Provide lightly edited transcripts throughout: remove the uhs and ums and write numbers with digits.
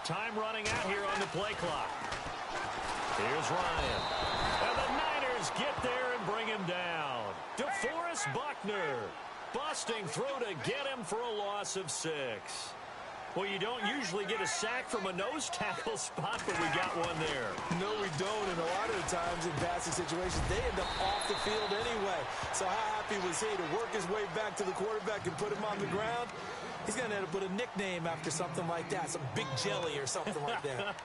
Time running out here on the play clock. Here's Ryan. And the Niners get there and bring him down. DeForest Buckner. Busting through to get him for a loss of 6. Well, you don't usually get a sack from a nose tackle spot, but we got one there. No, we don't. And a lot of the times in passing situations, they end up off the field anyway. So how happy was he to work his way back to the quarterback and put him on the ground? He's going to end up with a nickname after something like that, some Big Jelly or something like that.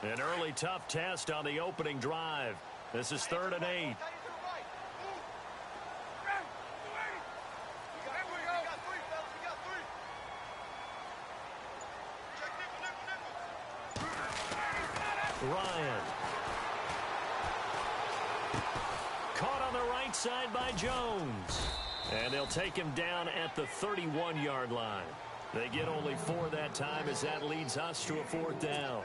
An early tough test on the opening drive. This is 3rd and 8. Ryan. Caught on the right side by Jones. And they'll take him down at the 31-yard line. They get only 4 that time as that leads us to a 4th down.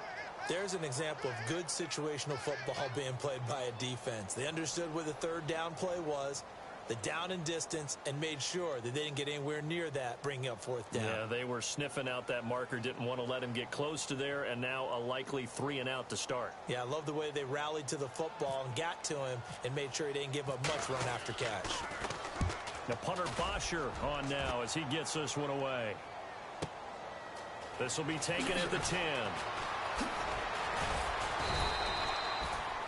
There's an example of good situational football being played by a defense. They understood where the 3rd down play was, the down and distance, and made sure that they didn't get anywhere near that, bringing up 4th down. Yeah, they were sniffing out that marker, didn't want to let him get close to there, and now a likely 3 and out to start. Yeah, I love the way they rallied to the football and got to him and made sure he didn't give up much run after catch. Now punter Bosher on now as he gets this one away. This will be taken at the 10.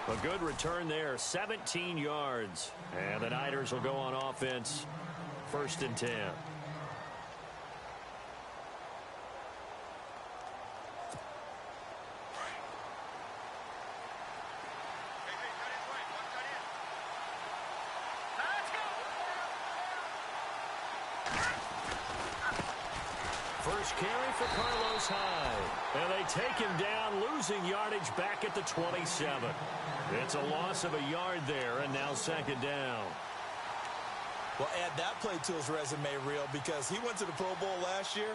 A good return there, 17 yards. And the Niners will go on offense, 1st and 10. First carry for Carlos Hyde. And they take him down, losing yardage back at the 27. It's a loss of a yard there, and now 2nd down. Well, add that play to his resume, Real, because he went to the Pro Bowl last year.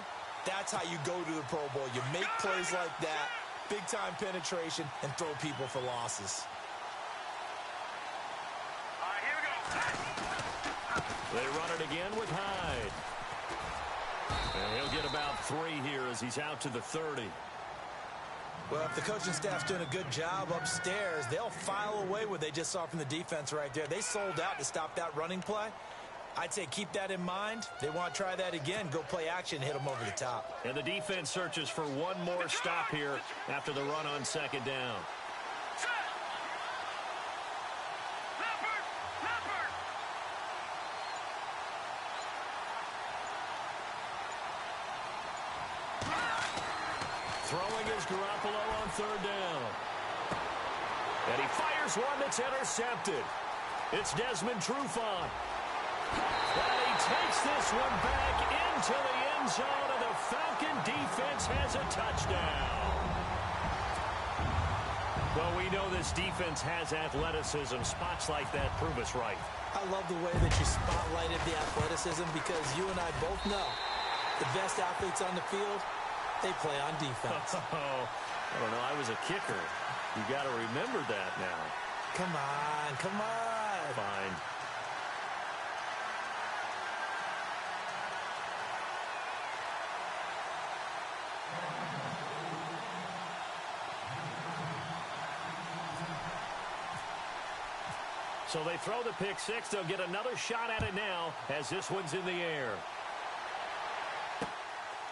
That's how you go to the Pro Bowl. You make plays like that, big-time penetration, and throw people for losses. All right, here we go. They run it again with Hyde. And he'll get about 3 here as he's out to the 30. Well, if the coaching staff's doing a good job upstairs, they'll file away what they just saw from the defense right there. They sold out to stop that running play. I'd say keep that in mind. They want to try that again. Go play action, hit them over the top. And the defense searches for one more stop here after the run on 2nd down. Throwing is Garoppolo on 3rd down. And he fires one that's intercepted. It's Desmond Trufant. And he takes this one back into the end zone, and the Falcon defense has a touchdown. Well, we know this defense has athleticism. Spots like that prove us right. I love the way that you spotlighted the athleticism because you and I both know the best athletes on the field, they play on defense. Oh, I don't know. I was a kicker. You got to remember that now. Come on, come on. Fine. So they throw the pick 6. They'll get another shot at it now as this one's in the air.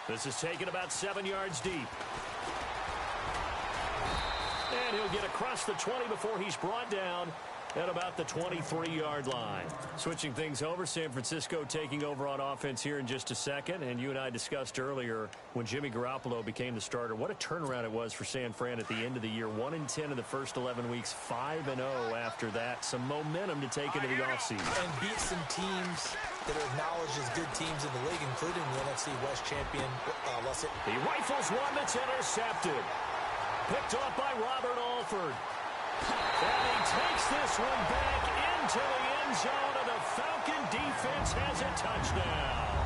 This is taken about 7 yards deep. And he'll get across the 20 before he's brought down at about the 23-yard line. Switching things over, San Francisco taking over on offense here in just a second. And you and I discussed earlier when Jimmy Garoppolo became the starter, what a turnaround it was for San Fran at the end of the year. 1-10 in the first 11 weeks, 5-0 after that. Some momentum to take into the offseason. And beat some teams that are acknowledged as good teams in the league, including the NFC West champion, Russell. He rifles one that's intercepted. Picked off by Robert Alford. And he takes this one back into the end zone, and the Falcon defense has a touchdown.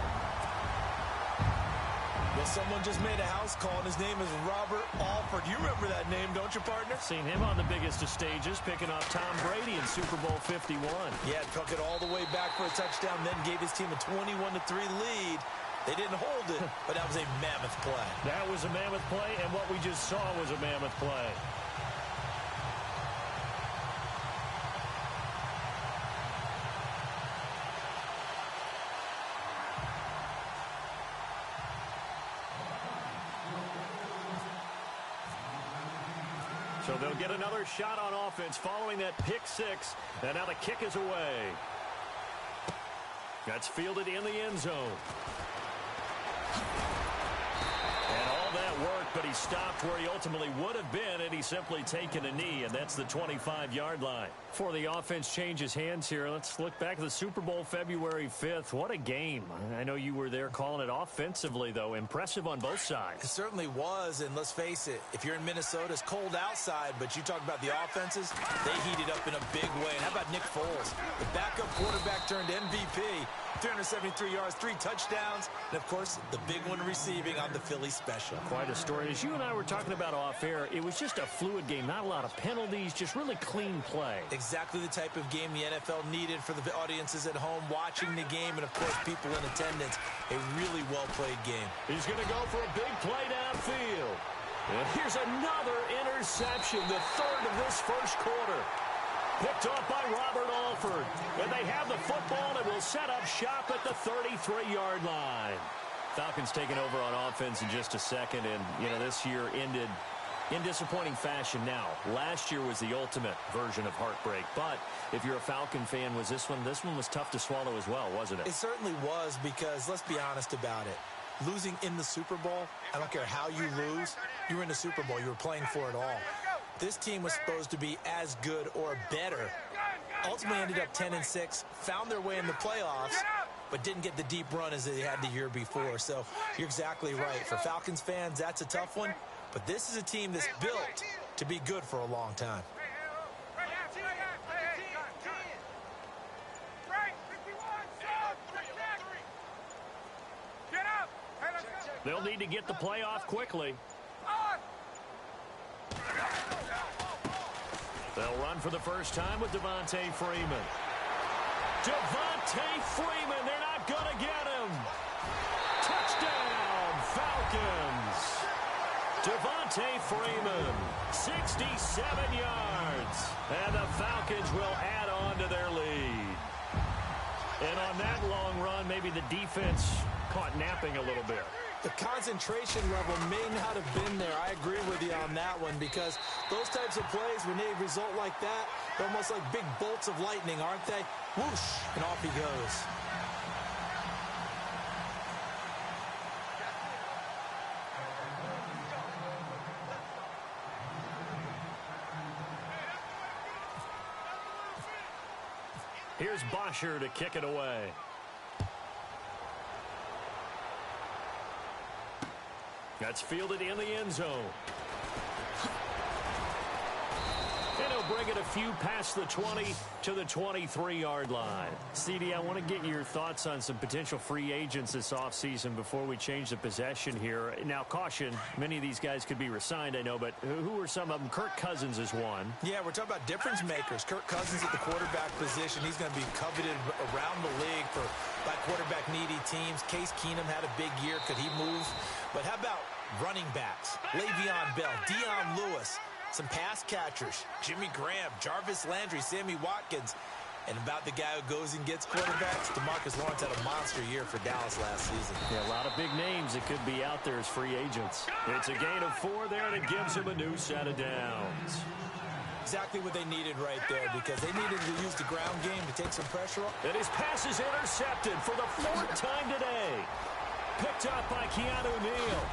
The Well, someone just made a house call, and his name is Robert Alford. You remember that name, don't you, partner? Seen him on the biggest of stages, picking off Tom Brady in Super Bowl 51. Yeah, took it all the way back for a touchdown, then gave his team a 21-3 lead. They didn't hold it, but that was a mammoth play. That was a mammoth play, and what we just saw was a mammoth play. So they'll get another shot on offense following that pick six. And now the kick is away. That's fielded in the end zone. And all that worked, but he stopped where he ultimately would have been had he simply taken a knee, and that's the 25-yard line. Before the offense changes hands here, let's look back at the Super Bowl February 5th. What a game. I know you were there calling it offensively, though. Impressive on both sides. It certainly was, and let's face it, if you're in Minnesota, it's cold outside, but you talk about the offenses, they heated up in a big way. And how about Nick Foles? The backup quarterback turned MVP. 373 yards, 3 touchdowns, and, of course, the big one receiving on the Philly special. Quite a story. As you and I were talking about off air, it was just a fluid game. Not a lot of penalties, just really clean play. Exactly the type of game the NFL needed for the audiences at home watching the game, and, of course, people in attendance. A really well-played game. He's going to go for a big play downfield. And here's another interception, the third of this first quarter. Picked off by Robert Alford. And they have the football and will set up shop at the 33-yard line. Falcons taking over on offense in just a second. And, you know, this year ended in disappointing fashion. Now, last year was the ultimate version of heartbreak. But if you're a Falcon fan, was this one was tough to swallow as well, wasn't it? It certainly was, because let's be honest about it. Losing in the Super Bowl, I don't care how you lose, you were in the Super Bowl. You were playing for it all. This team was supposed to be as good or better. Ultimately ended up 10-6, found their way in the playoffs, but didn't get the deep run as they had the year before. So you're exactly right. For Falcons fans, that's a tough one. But this is a team that's built to be good for a long time. They'll need to get the play off quickly. They'll run for the first time with Devontae Freeman. Devontae Freeman, they're not going to get him. Touchdown, Falcons. Devontae Freeman, 67 yards. And the Falcons will add on to their lead. And on that long run, maybe the defense caught napping a little bit. The concentration level may not have been there. I agree with you on that one, because those types of plays, when they result like that, they're almost like big bolts of lightning, aren't they? Whoosh, and off he goes. Here's Bosher to kick it away. That's fielded in the end zone. And he'll bring it a few past the 20 to the 23-yard line. CD, I want to get your thoughts on some potential free agents this offseason before we change the possession here. Now, caution, many of these guys could be re-signed, I know, but who are some of them? Kirk Cousins is one. Yeah, we're talking about difference makers. Kirk Cousins at the quarterback position. He's going to be coveted around the league by quarterback-needy teams. Case Keenum had a big year. Could he move? But how about running backs? Le'Veon Bell, Dion Lewis, some pass catchers, Jimmy Graham, Jarvis Landry, Sammy Watkins. And about the guy who goes and gets quarterbacks, DeMarcus Lawrence had a monster year for Dallas last season. Yeah, a lot of big names that could be out there as free agents. It's a gain of 4 there, and it gives him a new set of downs. Exactly what they needed right there, because they needed to use the ground game to take some pressure off. And his pass is intercepted for the 4th time today. Picked up by Keanu Neal.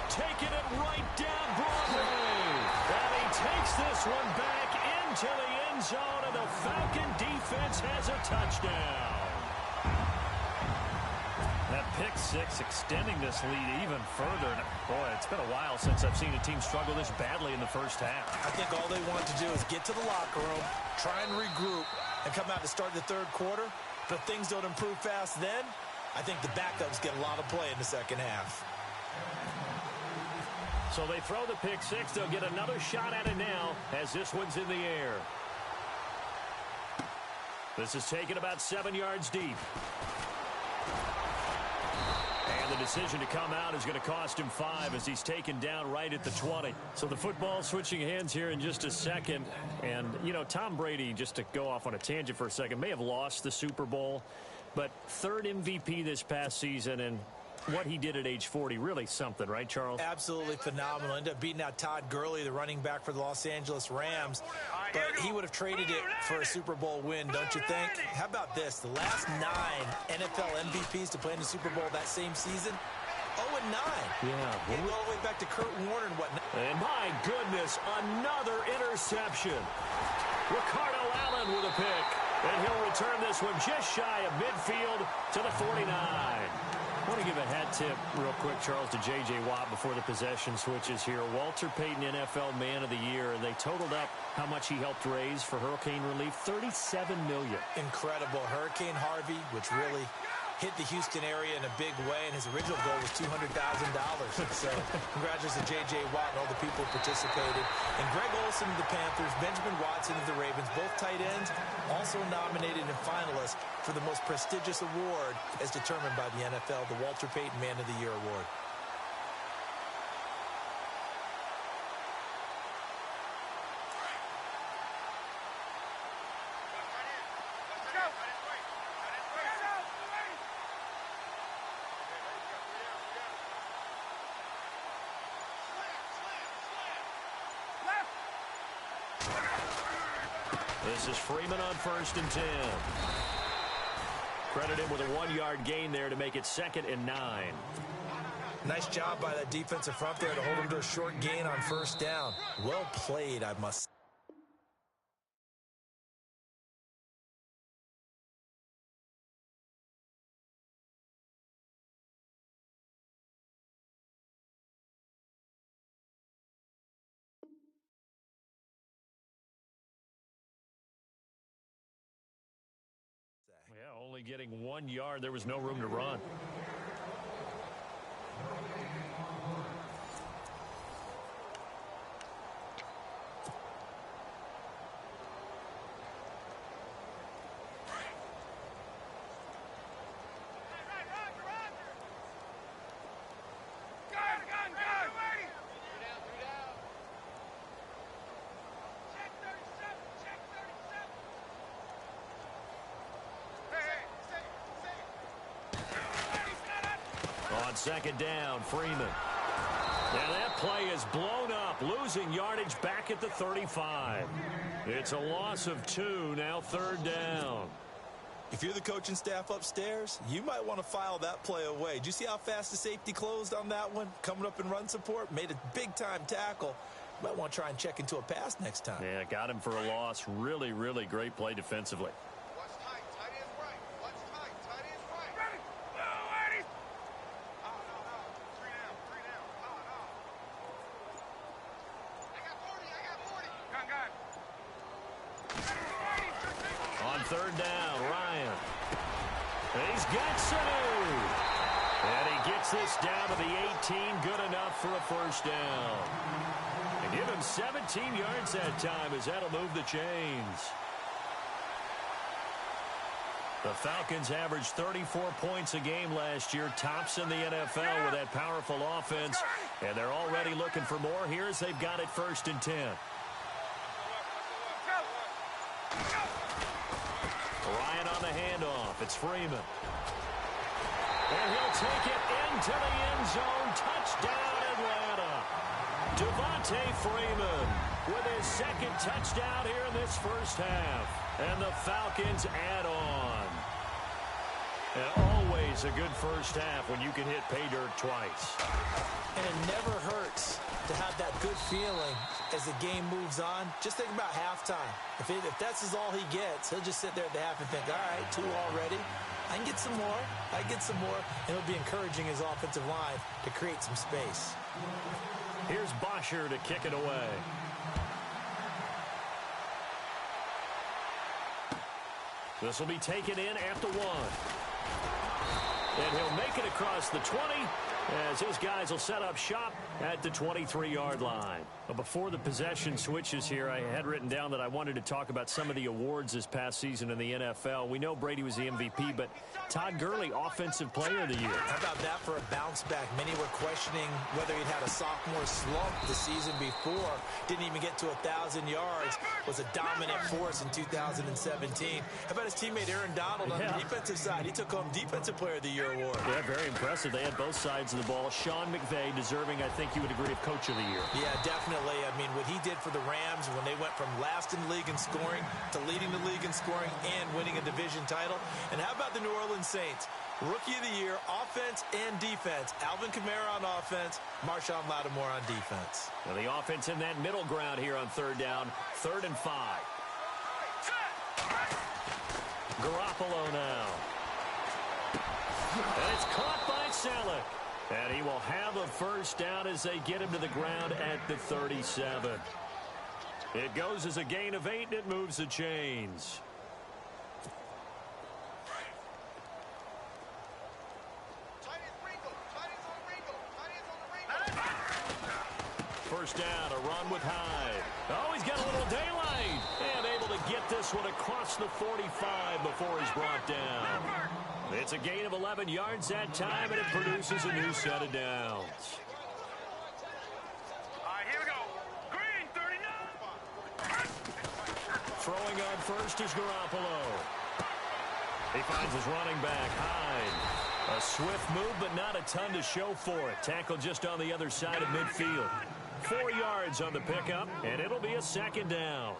Taking it right down Broadway. And he takes this one back into the end zone, and the Falcon defense has a touchdown. That pick six extending this lead even further. Boy, it's been a while since I've seen a team struggle this badly in the first half. I think all they want to do is get to the locker room, try and regroup, and come out to start the third quarter. But if things don't improve fast then, I think the backups get a lot of play in the second half. So they throw the pick six. They'll get another shot at it now as this one's in the air. This is taken about 7 yards deep. And the decision to come out is going to cost him 5 as he's taken down right at the 20. So the football switching hands here in just a second. And, you know, Tom Brady, just to go off on a tangent for a second, may have lost the Super Bowl, but third MVP this past season, and what he did at age 40, really something, right, Charles? Absolutely phenomenal. Ended up beating out Todd Gurley, the running back for the Los Angeles Rams. But he would have traded it for a Super Bowl win, don't you think? How about this? The last 9 NFL MVPs to play in the Super Bowl that same season, 0-9. Yeah. You go all the way back to Kurt Warner and whatnot. And my goodness, another interception. Ricardo Allen with a pick. And he'll return this one just shy of midfield to the 49. I want to give a hat tip real quick, Charles, to J.J. Watt before the possession switches here. Walter Payton, NFL Man of the Year, and they totaled up how much he helped raise for hurricane relief, $37 million. Incredible. Hurricane Harvey, which really hit the Houston area in a big way, and his original goal was $200,000. So congratulations to J.J. Watt and all the people who participated. And Greg Olsen of the Panthers, Benjamin Watson of the Ravens, both tight ends, also nominated and finalists for the most prestigious award as determined by the NFL, the Walter Payton Man of the Year Award. This is Freeman on 1st and 10. Credit him with a 1-yard gain there to make it 2nd and 9. Nice job by that defensive front there to hold him to a short gain on 1st down. Well played, I must say. Yeah, only getting 1 yard. There was no room to run. On 2nd down, Freeman. And that play is blown up, losing yardage back at the 35. It's a loss of 2, now 3rd down. If you're the coaching staff upstairs, you might want to file that play away. Did you see how fast the safety closed on that one? Coming up in run support, made a big-time tackle. You might want to try and check into a pass next time. Yeah, got him for a loss. Really, really great play defensively. On 3rd down, Ryan. He's got Sanu. And he gets this down to the 18. Good enough for a 1st down. And give him 17 yards that time as that'll move the chains. The Falcons averaged 34 points a game last year, tops in the NFL with that powerful offense. And they're already looking for more here as they've got it 1st and 10. Ryan on the handoff. It's Freeman. And he'll take it into the end zone. Touchdown, Atlanta. Devontae Freeman with his 2nd touchdown here in this 1st half. And the Falcons add on. And always a good 1st half when you can hit pay dirt twice. And it never hurts to have that good feeling as the game moves on. Just think about halftime. If that's all he gets, he'll just sit there at the half and think, all right, 2 already. I can get some more. I can get some more. And it'll be encouraging his offensive line to create some space. Here's Bosher to kick it away. This will be taken in at the 1. And he'll make it across the 20 as his guys will set up shop at the 23-yard line. But before the possession switches here, I had written down that I wanted to talk about some of the awards this past season in the NFL. We know Brady was the MVP, but Todd Gurley, Offensive Player of the Year. How about that for a bounce back? Many were questioning whether he'd had a sophomore slump the season before. Didn't even get to 1,000 yards. Was a dominant force in 2017. How about his teammate Aaron Donald on the defensive side? He took home Defensive Player of the Year award. Yeah, very impressive. They had both sides of the ball. Sean McVay deserving, I think you would agree, of Coach of the Year. Yeah, definitely. I mean, what he did for the Rams when they went from last in the league in scoring to leading the league in scoring and winning a division title. And how about the New Orleans Saints? Rookie of the Year, offense and defense. Alvin Kamara on offense, Marshawn Lattimore on defense. Well, the offense in that middle ground here on third down, 3rd and 5. Garoppolo now. And it's caught by Selleck. And he will have a first down as they get him to the ground at the 37. It goes as a gain of 8, and it moves the chains. First down, a run with Hyde. Oh, he's got a little daylight. And able to get this one across the 45 before he's brought down. It's a gain of 11 yards that time, and it produces a new set of downs. All right, here we go. Green, 39. Throwing on first is Garoppolo. He finds his running back, Hyde. A swift move, but not a ton to show for it. Tackle just on the other side of midfield. 4 yards on the pickup, and it'll be a 2nd down.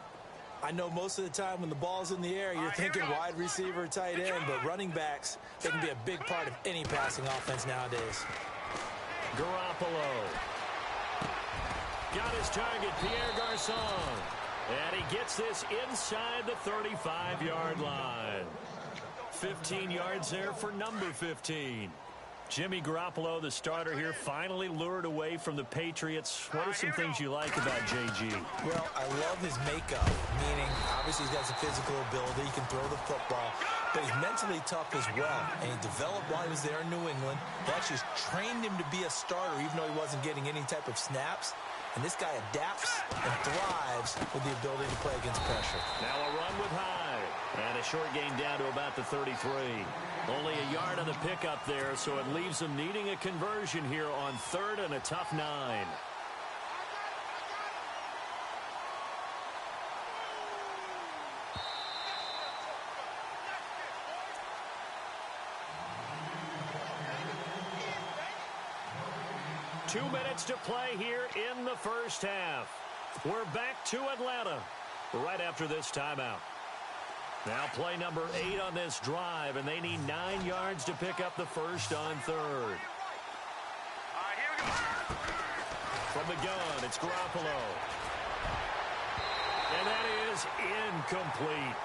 I know most of the time when the ball's in the air, you're thinking wide receiver, tight end, but running backs, they can be a big part of any passing offense nowadays. Garoppolo. Got his target, Pierre Garçon. And he gets this inside the 35-yard line. 15 yards there for number 15. Jimmy Garoppolo, the starter here, finally lured away from the Patriots. What are some things you like about JG? Well, I love his makeup, meaning obviously he's got some physical ability. He can throw the football, but he's mentally tough as well. And he developed while he was there in New England. They actually trained him to be a starter even though he wasn't getting any type of snaps. And this guy adapts and thrives with the ability to play against pressure. Now a run with Hyde. And a short gain down to about the 33. Only a yard on the pickup there, so it leaves them needing a conversion here on 3rd and a tough 9. Two minutes to play here in the first half. We're back to Atlanta right after this timeout. Now play number 8 on this drive, and they need 9 yards to pick up the first on 3rd. All right, here we go. From the gun, it's Garoppolo. And that is incomplete.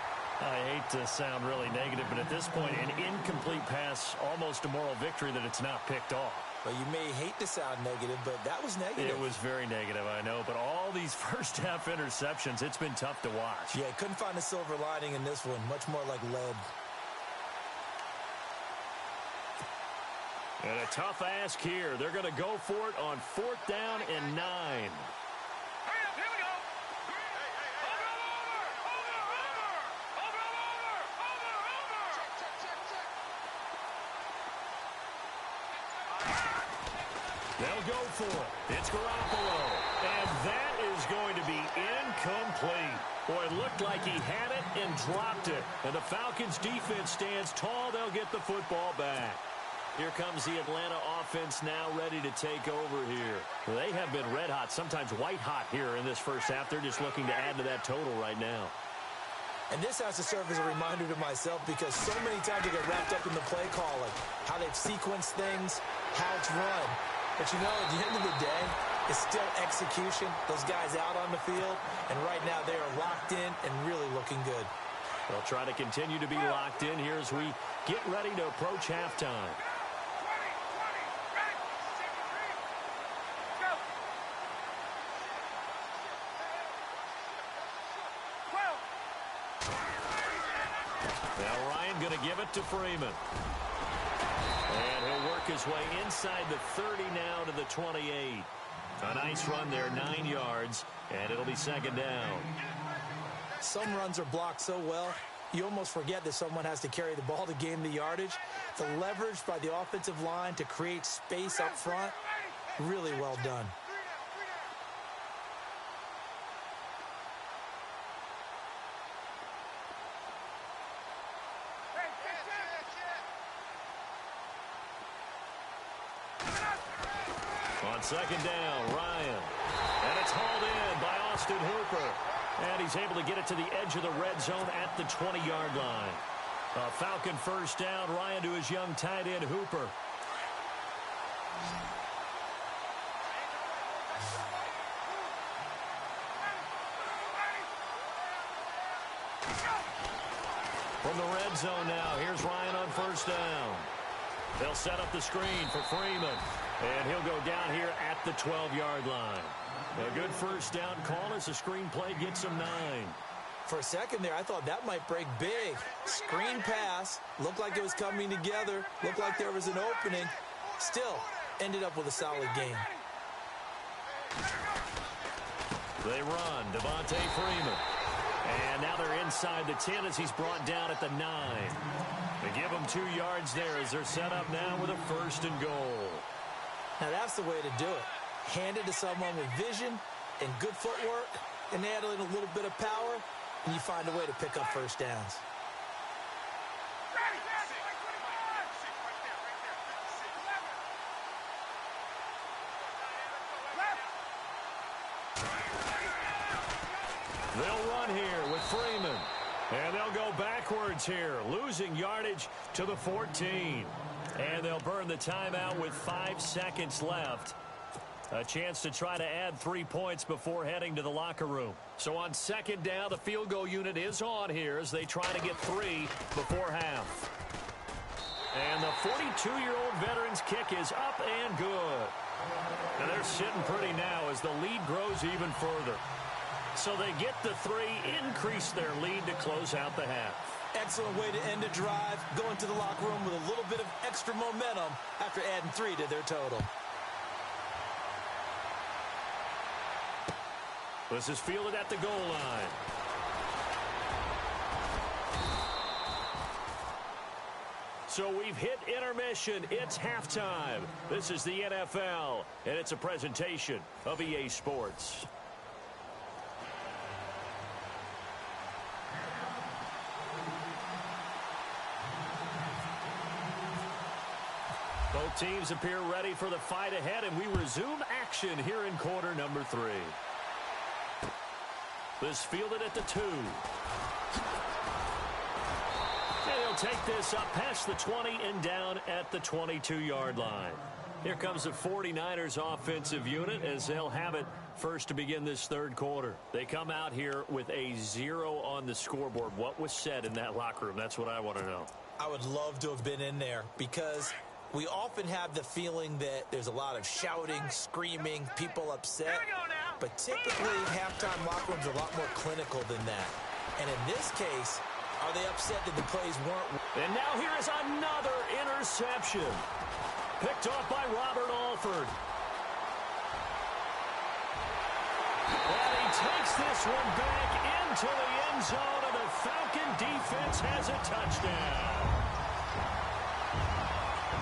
I hate to sound really negative, but at this point, an incomplete pass, almost a moral victory that it's not picked off. Well, you may hate to sound negative, but that was negative. It was very negative, I know. But all these first-half interceptions, it's been tough to watch. Yeah, couldn't find a silver lining in this one. Much more like lead. And a tough ask here. They're going to go for it on 4th down and 9. Hurry up, here we go. They'll go for it. It's Garoppolo. And that is going to be incomplete. Boy, it looked like he had it and dropped it. And the Falcons defense stands tall. They'll get the football back. Here comes the Atlanta offense now ready to take over here. They have been red hot, sometimes white hot here in this first half. They're just looking to add to that total right now. And this has to serve as a reminder to myself because so many times I get wrapped up in the play calling, how they've sequenced things, how it's run. But, you know, at the end of the day, it's still execution. Those guys out on the field, and right now they are locked in and really looking good. They'll try to continue to be locked in here as we get ready to approach halftime. Now Ryan going to give it to Freeman. And he'll work his way inside the 30 now to the 28. A nice run there, 9 yards, and it'll be second down. Some runs are blocked so well, you almost forget that someone has to carry the ball to gain the yardage. The leverage by the offensive line to create space up front, really well done. On second down, Ryan. And it's hauled in by Austin Hooper. And he's able to get it to the edge of the red zone at the 20-yard line. A Falcon first down, Ryan to his young tight end, Hooper. From the red zone now, here's Ryan on first down. They'll set up the screen for Freeman. And he'll go down here at the 12-yard line. A good first down call as the screen play gets him 9. For a second there, I thought that might break big. Screen pass, looked like it was coming together, looked like there was an opening. Still, ended up with a solid game. They run, Devontae Freeman. And now they're inside the 10 as he's brought down at the 9. They give him 2 yards there as they're set up now with a first and goal. Now that's the way to do it. Hand it to someone with vision and good footwork, and add in a little bit of power, and you find a way to pick up first downs. They'll run here with Freeman. And they'll go backwards here, losing yardage to the 14. And they'll burn the timeout with 5 seconds left. A chance to try to add 3 points before heading to the locker room. So on second down, the field goal unit is on here as they try to get 3 before half. And the 42-year-old veteran's kick is up and good. And they're sitting pretty now as the lead grows even further. So they get the 3, increase their lead to close out the half. Excellent way to end a drive, go into the locker room with a little bit of extra momentum after adding 3 to their total. This is fielded at the goal line. So we've hit intermission. It's halftime. This is the NFL, and it's a presentation of EA Sports. Both teams appear ready for the fight ahead, and we resume action here in quarter number 3. This fielded at the 2. And he'll take this up past the 20 and down at the 22-yard line. Here comes the 49ers offensive unit as they'll have it first to begin this third quarter. They come out here with a 0 on the scoreboard. What was said in that locker room? That's what I want to know. I would love to have been in there because we often have the feeling that there's a lot of shouting, screaming, people upset. But typically, halftime locker rooms are a lot more clinical than that. And in this case, are they upset that the plays weren't? And now here is another interception. Picked off by Robert Alford. And he takes this one back into the end zone, and the Falcon defense has a touchdown.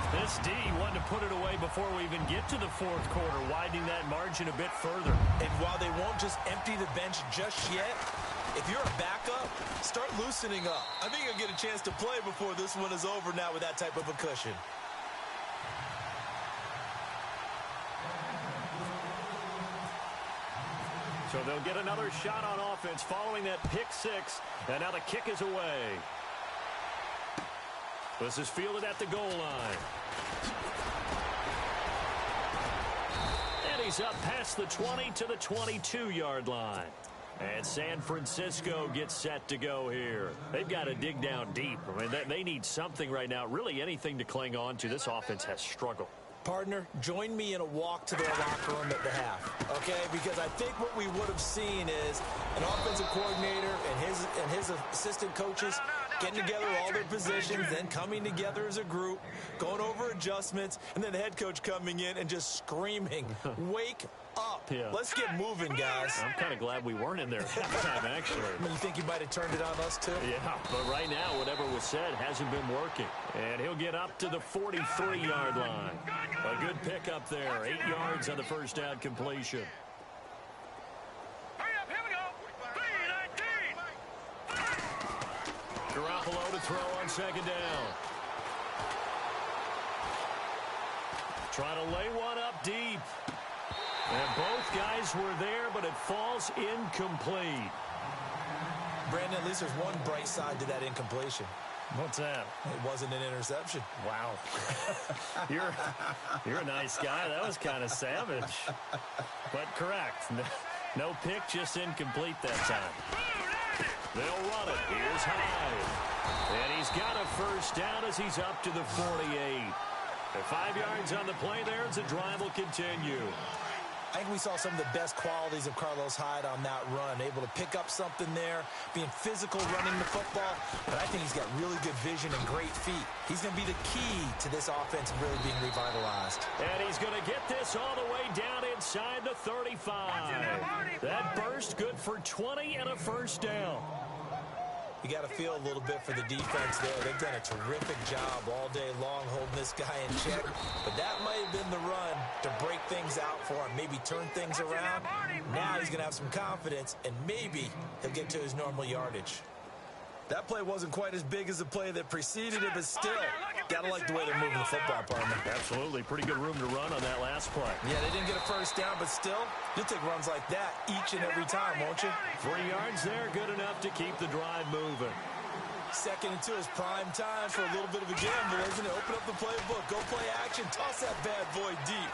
This D wanted to put it away before we even get to the fourth quarter, widening that margin a bit further. And while they won't just empty the bench just yet, if you're a backup, start loosening up. I think you'll get a chance to play before this one is over now with that type of a cushion. So they'll get another shot on offense following that pick 6, and now the kick is away. This is fielded at the goal line. And he's up past the 20 to the 22-yard line. And San Francisco gets set to go here. They've got to dig down deep. I mean, they need something right now, really anything to cling on to. This offense has struggled. Partner, join me in a walk to their locker room at the half, okay? Because I think what we would have seen is an offensive coordinator and his assistant coaches getting together all their positions, then coming together as a group, going over adjustments, and then the head coach coming in and just screaming, wake up. Yeah. Let's get moving, guys. I'm kind of glad we weren't in there at halftime, actually. You think he might have turned it on us, too? Yeah, but right now, whatever was said hasn't been working. And he'll get up to the 43-yard line. A good pickup there. 8 yards on the first down completion. Hurry up, here we go. 3-19. Garoppolo to throw on second down. Trying to lay one up deep. And both guys were there, but it falls incomplete. Brandon, at least there's one bright side to that incompletion. What's that? It wasn't an interception. Wow. You're a nice guy. That was kind of savage. But correct. No pick, just incomplete that time. They'll run it. Here's Hyde. And he's got a first down as he's up to the 48. 5 yards on the play there as the drive will continue. I think we saw some of the best qualities of Carlos Hyde on that run. Able to pick up something there, being physical, running the football. But I think he's got really good vision and great feet. He's going to be the key to this offense really being revitalized. And he's going to get this all the way down inside the 35. That burst good for 20 and a first down. You got to feel a little bit for the defense there. They've done a terrific job all day long holding this guy in check. But that might have been the run to break things out for him, maybe turn things around. Now he's going to have some confidence, and maybe he'll get to his normal yardage. That play wasn't quite as big as the play that preceded it, but still, got to like the way they're moving the football, partner. Absolutely. Pretty good room to run on that last play. Yeah, they didn't get a first down, but still, you'll take runs like that each and every time, won't you? 3 yards there, good enough to keep the drive moving. 2nd and 2 is prime time for a little bit of a gamble, isn't it? Open up the playbook, go play action, toss that bad boy deep.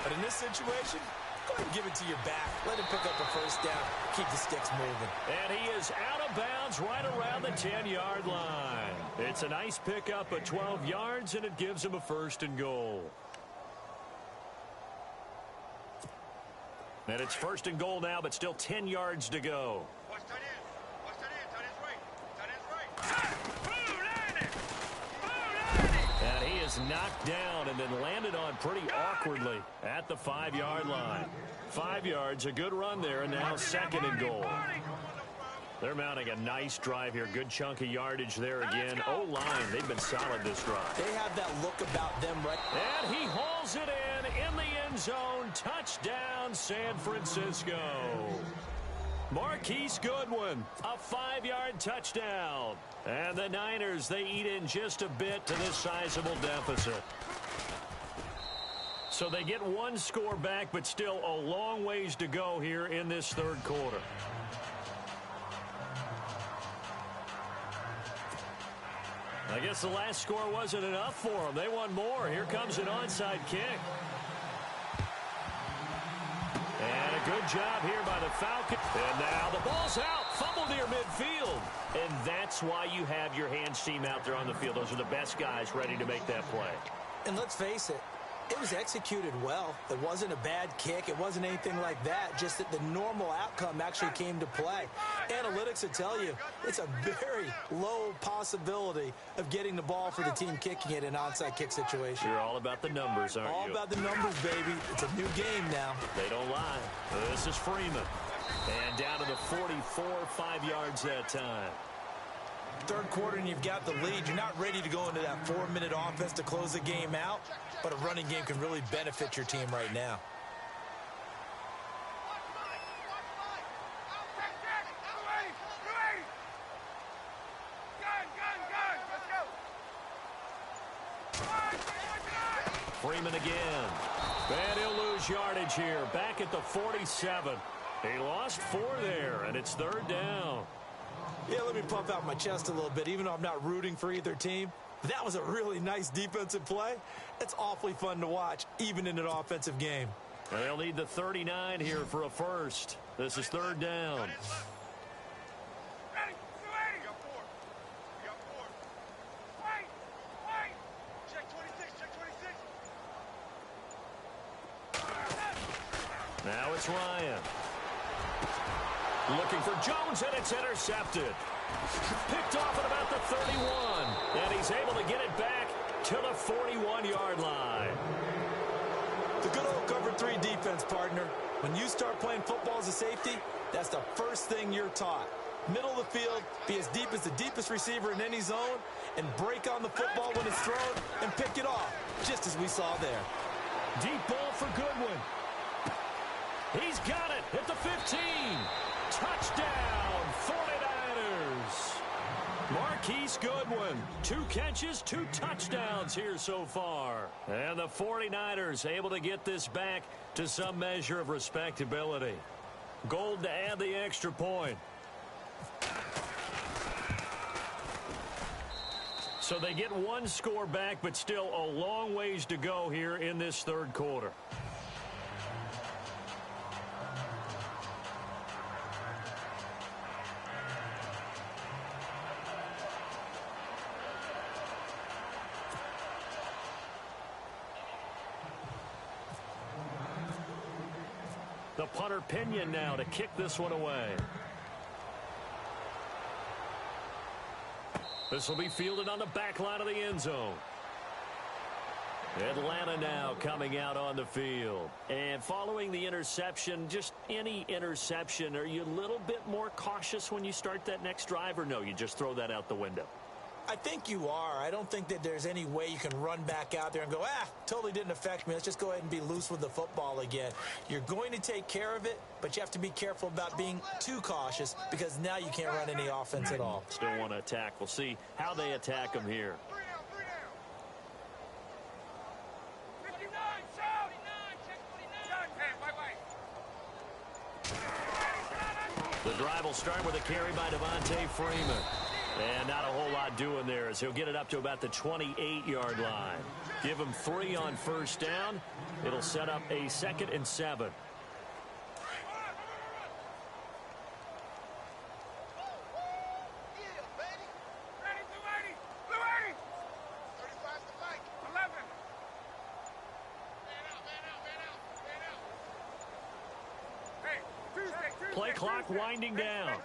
But in this situation, go ahead and give it to your back. Let him pick up a first down. Keep the sticks moving. And he is out of bounds right around the 10-yard line. It's a nice pickup of 12 yards, and it gives him a 1st and goal. And it's 1st and goal now, but still 10 yards to go. Watch tight end. Watch tight end. Tight end's right. Tight end's right. And he is knocked down and then landed on pretty awkwardly at the 5-yard line. 5 yards, a good run there, and now 2nd and goal. They're mounting a nice drive here. Good chunk of yardage there again. O-line, they've been solid this drive. They have that look about them, right? And he hauls it in the end zone. Touchdown, San Francisco. Marquise Goodwin, a 5-yard touchdown. And the Niners, they eat in just a bit to this sizable deficit. So they get one score back, but still a long ways to go here in this 3rd quarter. I guess the last score wasn't enough for them. They want more. Here comes an onside kick. And a good job here by the Falcons. And now the ball's out. Fumble near midfield. And that's why you have your hands team out there on the field. Those are the best guys ready to make that play. And let's face it, it was executed well. It wasn't a bad kick. It wasn't anything like that. Just that the normal outcome actually came to play. Analytics will tell you it's a very low possibility of getting the ball for the team kicking it in an onside kick situation. You're all about the numbers, aren't you? All about the numbers, baby. It's a new game now. They don't lie. This is Freeman. And down to the 44, 5 yards that time. 3rd quarter and you've got the lead. You're not ready to go into that 4-minute offense to close the game out, but a running game can really benefit your team right now. Freeman again. And he'll lose yardage here. Back at the 47. He lost 4 there, and it's 3rd down. Yeah, let me pump out my chest a little bit, even though I'm not rooting for either team. That was a really nice defensive play. It's awfully fun to watch, even in an offensive game. And they'll need the 39 here for a first. This is 3rd down. Now it's Ryan. Looking for Jones, and it's intercepted. Picked off at about the 31. And he's able to get it back to the 41-yard line. The good old cover 3 defense, partner. When you start playing football as a safety, that's the first thing you're taught. Middle of the field, be as deep as the deepest receiver in any zone, and break on the football when it's thrown and pick it off, just as we saw there. Deep ball for Goodwin. He's got it at the 15. Touchdown, 49ers. Marquise Goodwin, 2 catches, 2 touchdowns here so far. And the 49ers able to get this back to some measure of respectability. Gold to add the extra point. So they get 1 score back, but still a long ways to go here in this third quarter. The punter Pinion now to kick this one away. This will be fielded on the back line of the end zone. Atlanta now coming out on the field. And following the interception, just any interception, are you a little bit more cautious when you start that next drive, or no, you just throw that out the window? I think you are. I don't think that there's any way you can run back out there and go, totally didn't affect me. Let's just go ahead and be loose with the football again. You're going to take care of it, but you have to be careful about being too cautious because now you can't run any offense at all. Still want to attack. We'll see how they attack them here. 59, shout! 59, check 49. The drive will start with a carry by Devontae Freeman. And not a whole lot doing there as he'll get it up to about the 28-yard line. Give him 3 on first down. It'll set up a 2nd and 7. Play clock winding down.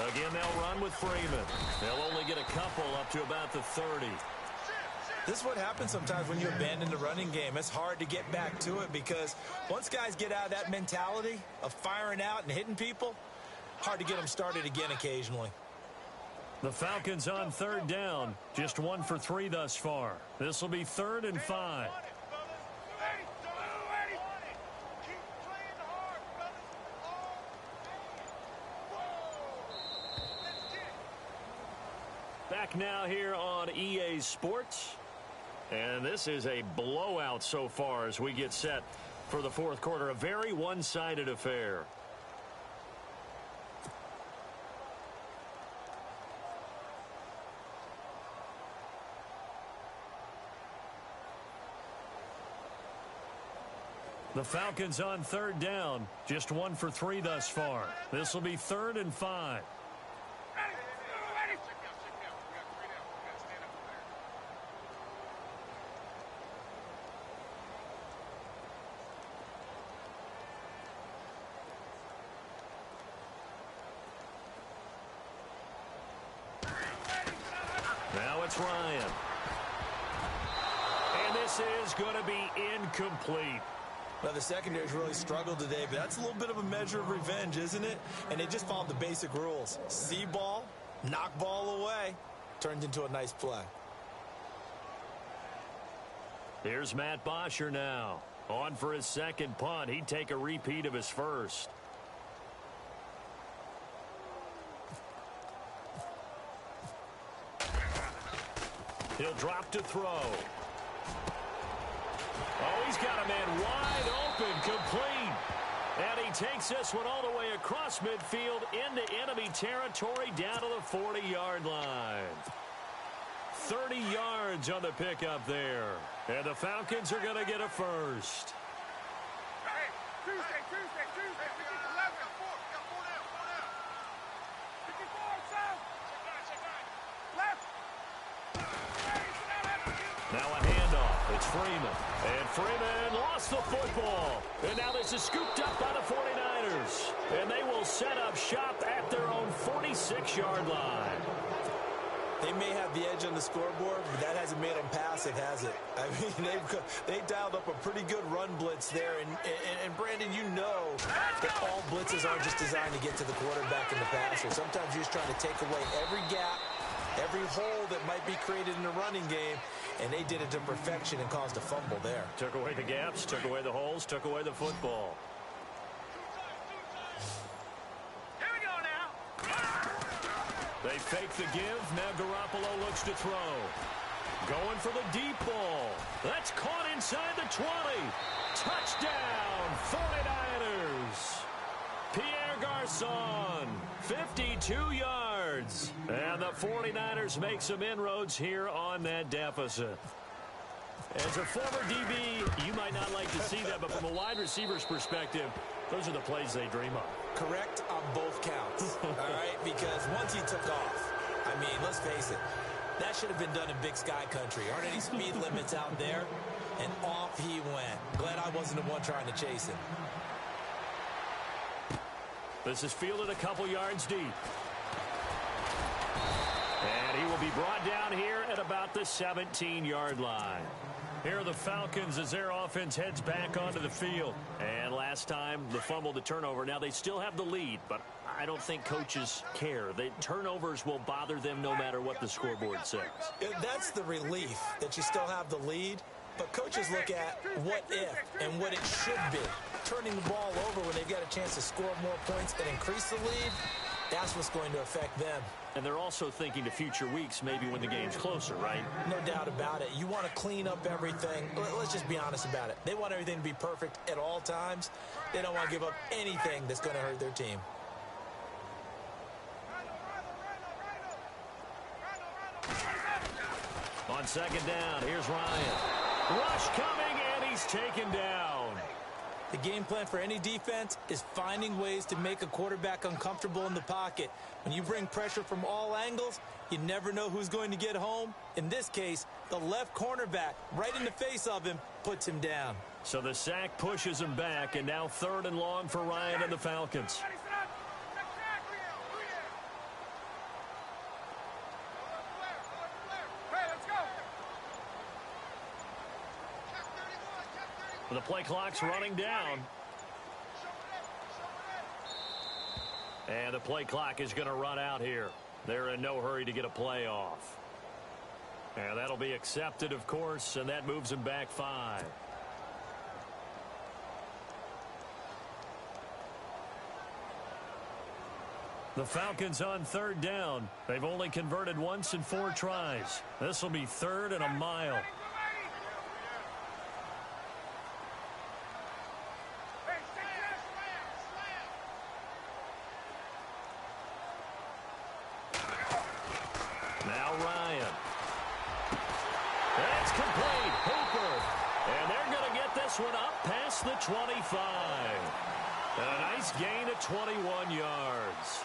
Again, they'll run with Freeman. They'll only get a couple up to about the 30. This is what happens sometimes when you abandon the running game. It's hard to get back to it because once guys get out of that mentality of firing out and hitting people, hard to get them started again occasionally. The Falcons on 3rd down. Just 1 for 3 thus far. This will be 3rd and 5. Back now here on EA Sports. And this is a blowout so far as we get set for the 4th quarter. A very one-sided affair. The Falcons on 3rd down. Just 1 for 3 thus far. This will be 3rd and 5. Now it's Ryan. And this is going to be incomplete. Well, the secondary's really struggled today, but that's a little bit of a measure of revenge, isn't it? And they just followed the basic rules. See ball, knock ball away. Turned into a nice play. Here's Matt Bosher now. On for his 2nd punt. He'd take a repeat of his first. He'll drop to throw. Oh, he's got a man wide open, complete. And he takes this one all the way across midfield into enemy territory down to the 40-yard line. 30 yards on the pickup there. And the Falcons are going to get a first. Hey, Tuesday. We get 11. We got 4 down. 54, south. Check 9. Left. Now a handoff. it's Freeman. And Freeman lost the football. And now this is scooped up by the 49ers. And they will set up shop at their own 46-yard line. They may have the edge on the scoreboard, but that hasn't made them passive, has it? I mean, they dialed up a pretty good run blitz there. And Brandon, you know that all blitzes aren't just designed to get to the quarterback and the passer. Sometimes you're just trying to take away every gap, every hole that might be created in the running game, and they did it to perfection and caused a fumble there. Took away the gaps, took away the holes, took away the football. Here we go now. They fake the give. Now Garoppolo looks to throw. Going for the deep ball. That's caught inside the 20. Touchdown, 49ers. Pierre Garçon, 52 yards. And the 49ers make some inroads here on that deficit. As a former DB, you might not like to see that, but from a wide receiver's perspective, those are the plays they dream of. Correct on both counts, all right? Because once he took off, I mean, let's face it, that should have been done in Big Sky Country. Aren't any speed limits out there? And off he went. Glad I wasn't the one trying to chase him. This is fielded a couple yards deep. And he will be brought down here at about the 17-yard line. Here are the Falcons as their offense heads back onto the field. And last time, the fumble, the turnover. Now, they still have the lead, but I don't think coaches care. The turnovers will bother them no matter what the scoreboard says. That's the relief, that you still have the lead. But coaches look at what if and what it should be. Turning the ball over when they've got a chance to score more points and increase the lead, that's what's going to affect them. And they're also thinking to future weeks, maybe when the game's closer, right? No doubt about it. You want to clean up everything. Let's just be honest about it. They want everything to be perfect at all times. They don't want to give up anything that's going to hurt their team. On second down, here's Ryan. Rush coming, and he's taken down. The game plan for any defense is finding ways to make a quarterback uncomfortable in the pocket. When you bring pressure from all angles, you never know who's going to get home. In this case, the left cornerback, right in the face of him, puts him down. So the sack pushes him back, and now 3rd and long for Ryan and the Falcons. The play clock's running down. And the play clock is going to run out here. They're in no hurry to get a play off. And that'll be accepted, of course, and that moves them back 5. The Falcons on 3rd down. They've only converted once in 4 tries. This will be 3rd and a mile. Now Ryan. That's complete. Hooper. And they're going to get this one up past the 25. A nice gain of 21 yards.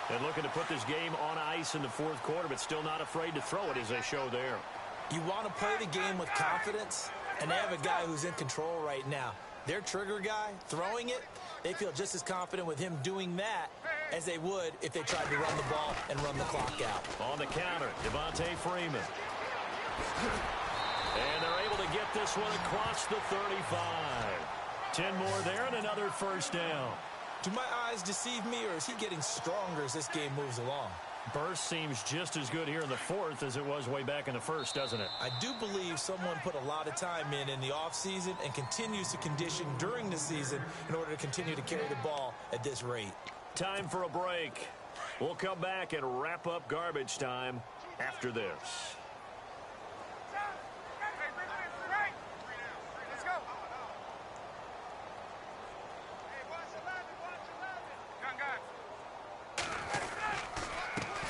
And looking to put this game on ice in the 4th quarter, but still not afraid to throw it as they show there. You want to play the game with confidence, and they have a guy who's in control right now. Their trigger guy, throwing it, they feel just as confident with him doing that as they would if they tried to run the ball and run the clock out. On the counter, Devontae Freeman. And they're able to get this one across the 35. 10 more there and another 1st down. Do my eyes deceive me, or is he getting stronger as this game moves along? Burst seems just as good here in the 4th as it was way back in the 1st, doesn't it? I do believe someone put a lot of time in the offseason and continues to condition during the season in order to continue to carry the ball at this rate. Time for a break. We'll come back and wrap up garbage time after this.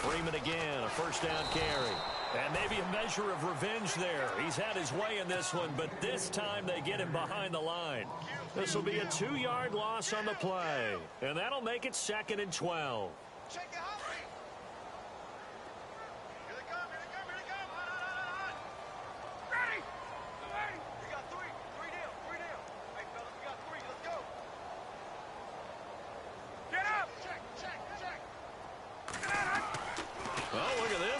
Freeman again, a 1st down carry. And maybe a measure of revenge there. He's had his way in this one, but this time they get him behind the line. This will be a 2-yard loss on the play. And that'll make it 2nd and 12.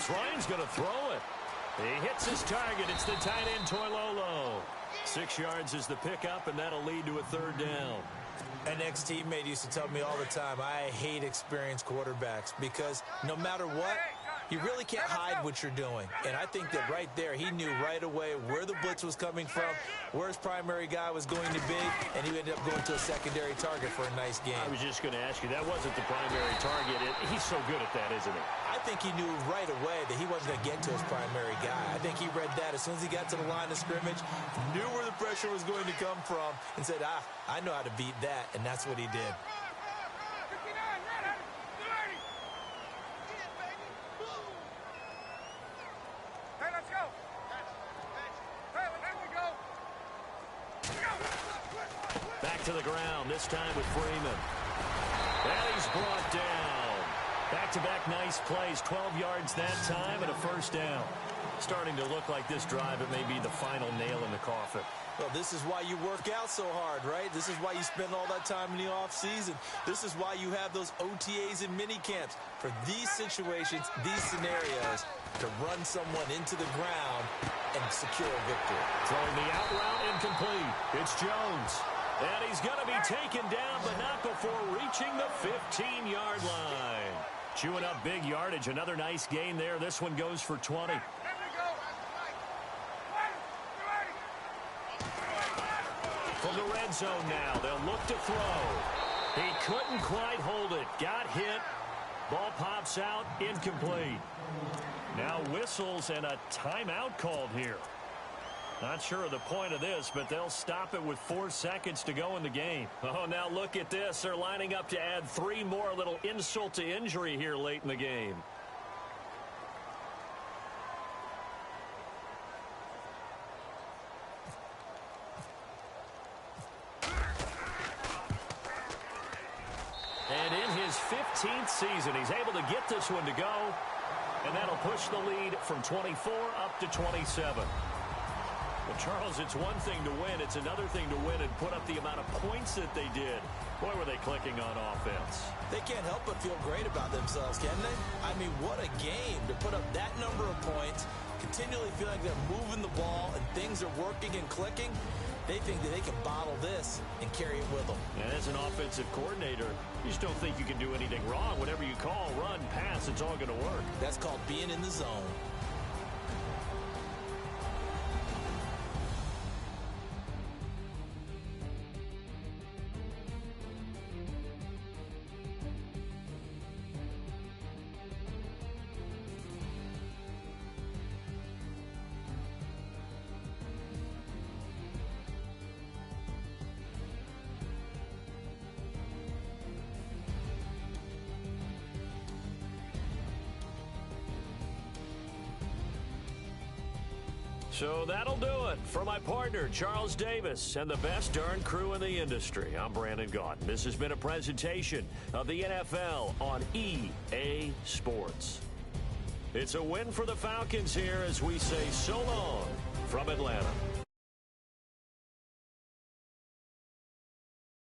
Ryan's going to throw it. He hits his target. It's the tight end, Toilolo. 6 yards is the pickup, and that'll lead to a 3rd down. An ex-teammate used to tell me all the time, I hate experienced quarterbacks because no matter what, you really can't hide what you're doing. And I think that right there, he knew right away where the blitz was coming from, where his primary guy was going to be, and he ended up going to a secondary target for a nice game. I was just going to ask you, that wasn't the primary target. He's so good at that, isn't he? I think he knew right away that he wasn't going to get to his primary guy. I think he read that as soon as he got to the line of scrimmage, knew where the pressure was going to come from, and said, I know how to beat that, and that's what he did. Back to the ground, this time with Freeman. And he's brought down. Back-to-back nice plays, 12 yards that time and a 1st down. Starting to look like this drive, it may be the final nail in the coffin. Well, this is why you work out so hard, right? This is why you spend all that time in the offseason. This is why you have those OTAs and mini camps. For these situations, these scenarios, to run someone into the ground and secure a victory. Throwing the out route incomplete. It's Jones. And he's going to be taken down, but not before reaching the 15-yard line. Chewing up big yardage. Another nice gain there. This one goes for 20. From the red zone now, they'll look to throw. He couldn't quite hold it. Got hit. Ball pops out. Incomplete. Now whistles and a timeout called here. Not sure of the point of this, but they'll stop it with 4 seconds to go in the game. Oh, now look at this. They're lining up to add 3 more, little insult to injury here late in the game. And in his 15th season, he's able to get this one to go. And that'll push the lead from 24 up to 27. Well, Charles, it's one thing to win. It's another thing to win and put up the amount of points that they did. Boy, were they clicking on offense. They can't help but feel great about themselves, can they? I mean, what a game to put up that number of points, continually feel like they're moving the ball and things are working and clicking. They think that they can bottle this and carry it with them. And as an offensive coordinator, you just don't think you can do anything wrong. Whatever you call, run, pass, it's all going to work. That's called being in the zone. So that'll do it for my partner, Charles Davis, and the best darn crew in the industry. I'm Brandon Gaudin. This has been a presentation of the NFL on EA Sports. It's a win for the Falcons here as we say so long from Atlanta.